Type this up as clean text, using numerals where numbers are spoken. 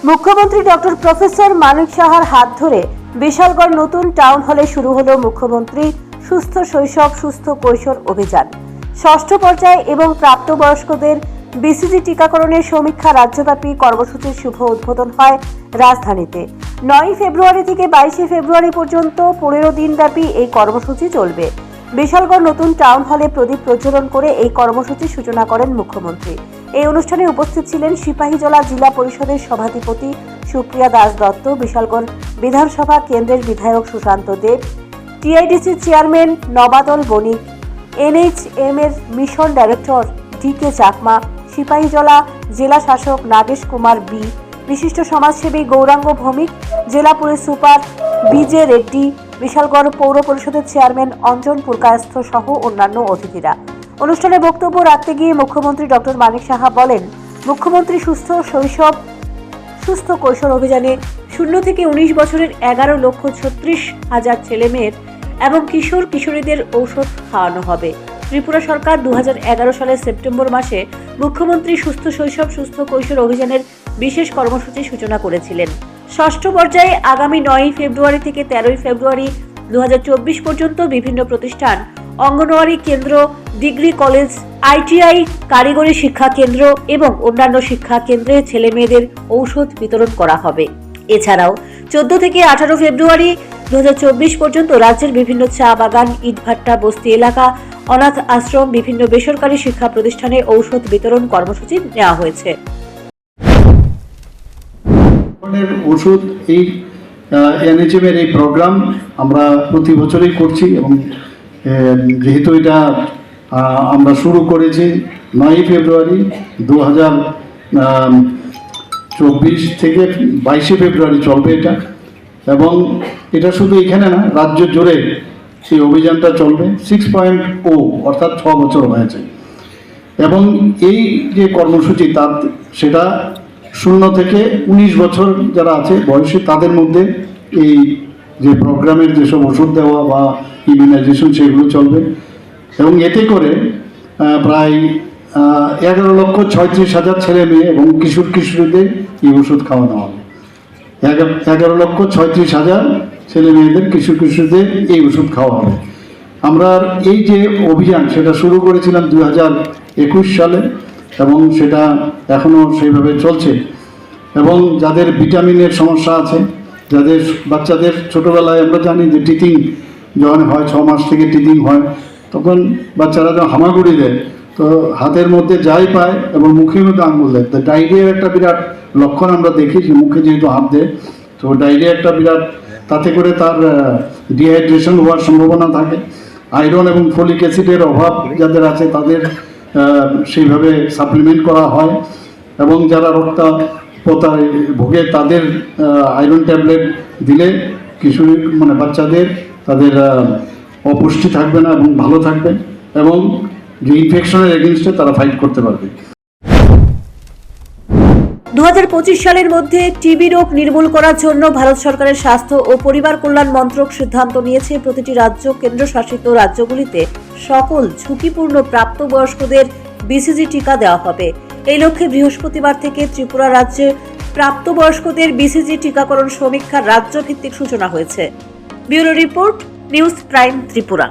মুখ্যমন্ত্রী doctor professor মানিক সাহার হাত ধরে বিশালগড় নতুন টাউন হলে শুরু হলো মুখ্যমন্ত্রী সুস্থ শৈশব সুস্থ কৈশোর অভিযান। ষষ্ঠ পর্যায়ে এবং প্রাপ্তবয়স্কদের বিসিজি টিকাকরণের সমীক্ষা রাজ্যব্যাপী কর্মসূচির শুভ উদ্বোধন হয় রাজধানীতে। 9 ফেব্রুয়ারি থেকে 22 ফেব্রুয়ারি পর্যন্ত 15 দিনব্যাপী এই কর্মসূচি চলবে। বিশালগড় নতুন টাউন হলে প্রদীপ প্রজ্বলন করে এই কর্মসূচির সূচনা করেন মুখ্যমন্ত্রী। এই অনুষ্ঠানে উপস্থিত ছিলেন সিপাহীজলা জেলা পরিষদের সভাধিপতি সুপ্রিয়া দাস দত্ত, বিশালগড় বিধানসভা কেন্দ্রের বিধায়ক Sushanta Deb, TIDC chairman Nabadal Banik, NHM এর mission director DK Chakma, Sepahijala জেলা শাসক নাগেশ কুমার বি, বিশিষ্ট সমাজসেবী গৌরাঙ্গ ভৌমিক, জেলা পুলিশ সুপার বিজে রেড্ডি, বিশালগড় পৌর পরিষদের চেয়ারম্যান অঞ্জন পুরকায়স্থ সহ অন্যান্য অতিথিরা। অনুষ্ঠানে বক্তব্য রাখতে গিয়ে মুখ্যমন্ত্রী ডক্টর মানিক সাহা বলেন, মুখ্যমন্ত্রী সুস্থ শৈশব সুস্থ কৈশোর অভিযানে 0 থেকে 19 বছরের 11,36,000 ছেলেমেয়ের এবং কিশোর কিশোরীদের ঔষধ খাওয়ানো হবে। ত্রিপুরা সরকার 2011 সালের সেপ্টেম্বর মাসে মুখ্যমন্ত্রী সুস্থ শৈশব সুস্থ কৈশোর অভিযানের বিশেষ কর্মসূচির সূচনা করেছিলেন। ষষ্ঠ পর্যায়ে আগামী 9 ফেব্রুয়ারি থেকে 13 ফেব্রুয়ারি 2024 পর্যন্ত বিভিন্ন প্রতিষ্ঠান, অঙ্গনওয়াড়ি কেন্দ্র, ডিগ্রি কলেজ, আইটিআই, কারিগরি শিক্ষা কেন্দ্র এবং অন্যান্য শিক্ষা কেন্দ্রে ছেলে মেয়েদের ঔষধ বিতরণ করা হবে। এছাড়াও 14 থেকে 18 ফেব্রুয়ারি 2024 পর্যন্ত রাজ্যের বিভিন্ন চা বাগান, ইটভাট্টা, বস্তি এলাকা, অনাথ আশ্রম, বিভিন্ন বেসরকারি শিক্ষা প্রতিষ্ঠানে ঔষধ বিতরণ কর্মসূচি নেওয়া হয়েছে। ওষুধ এই এনএইচএম এর এই প্রোগ্রাম আমরা প্রতি বছরই করছি এবং যেহেতু এটা আমরা শুরু করেছি 9 ফেব্রুয়ারি 2024 থেকে 22 ফেব্রুয়ারি চলবে এটা, এবং এটা শুধু এখানে না, রাজ্য জুড়ে সেই অভিযানটা চলবে। 6.0 অর্থাৎ 6 বছর হয়েছে এবং এই যে কর্মসূচি সেটা 0 থেকে 19 বছর যারা আছে বয়সী তাদের মধ্যে এই যে প্রোগ্রামের যেসব ওষুধ দেওয়া বা ইমিউনাইজেশন সেগুলো চলবে এবং এতে করে প্রায় 11,36,000 ছেলে মেয়ে এবং কিশোর কিশোরীদের এই ওষুধ খাওয়ানো হবে। 11,36,000 ছেলে মেয়েদের কিশোর কিশোরীদের এই ওষুধ খাওয়া হবে। আমরা এই যে অভিযান সেটা শুরু করেছিলাম 2021 সালে এবং সেটা এখনও সেইভাবে চলছে। এবং যাদের ভিটামিনের সমস্যা আছে, যাদের বাচ্চাদের ছোটোবেলায় আমরা জানি যে টিথিং যখন হয়, 6 মাস থেকে টিথিং হয়, তখন বাচ্চারা যখন হামাগুড়ি দেয় তো হাতের মধ্যে যাই পায় এবং মুখের মধ্যে আঙুল দেয়, তো ডায়রিয়ার একটা বিরাট লক্ষণ আমরা দেখি যে মুখে যেহেতু হাত দেয়, তো ডায়রিয়া একটা বিরাট, তাতে করে তার ডিহাইড্রেশন হওয়ার সম্ভাবনা থাকে। আয়রন এবং ফলিক অ্যাসিডের অভাব যাদের আছে তাদের সেইভাবে সাপ্লিমেন্ট করা হয় এবং যারা রক্তাল্পতায় ভোগে তাদের আয়রন ট্যাবলেট দিলে কিশোরী বাচ্চাদের তাদের অপুষ্টি থাকবে না এবং ভালো থাকবে এবং যে ইনফেকশনের এগেইনস্টে তারা ফাইট করতে পারবে। 2025 সালের মধ্যে টিবি রোগ নির্মূল করার জন্য ভারত সরকারের স্বাস্থ্য ও পরিবার কল্যাণ মন্ত্রক সিদ্ধান্ত নিয়েছে প্রতিটি রাজ্য কেন্দ্রশাসিত রাজ্যগুলিতে সকল ঝুঁকিপূর্ণ প্রাপ্তবয়স্কদের বিসিজি টিকা দেওয়া হবে। এই লক্ষ্যে বৃহস্পতিবার থেকে ত্রিপুরা রাজ্যে প্রাপ্তবয়স্কদের বিসিজি টিকাকরণ সমীক্ষার রাজ্যভিত্তিক সূচনা হয়েছে। Bureau report, news prime Tripura.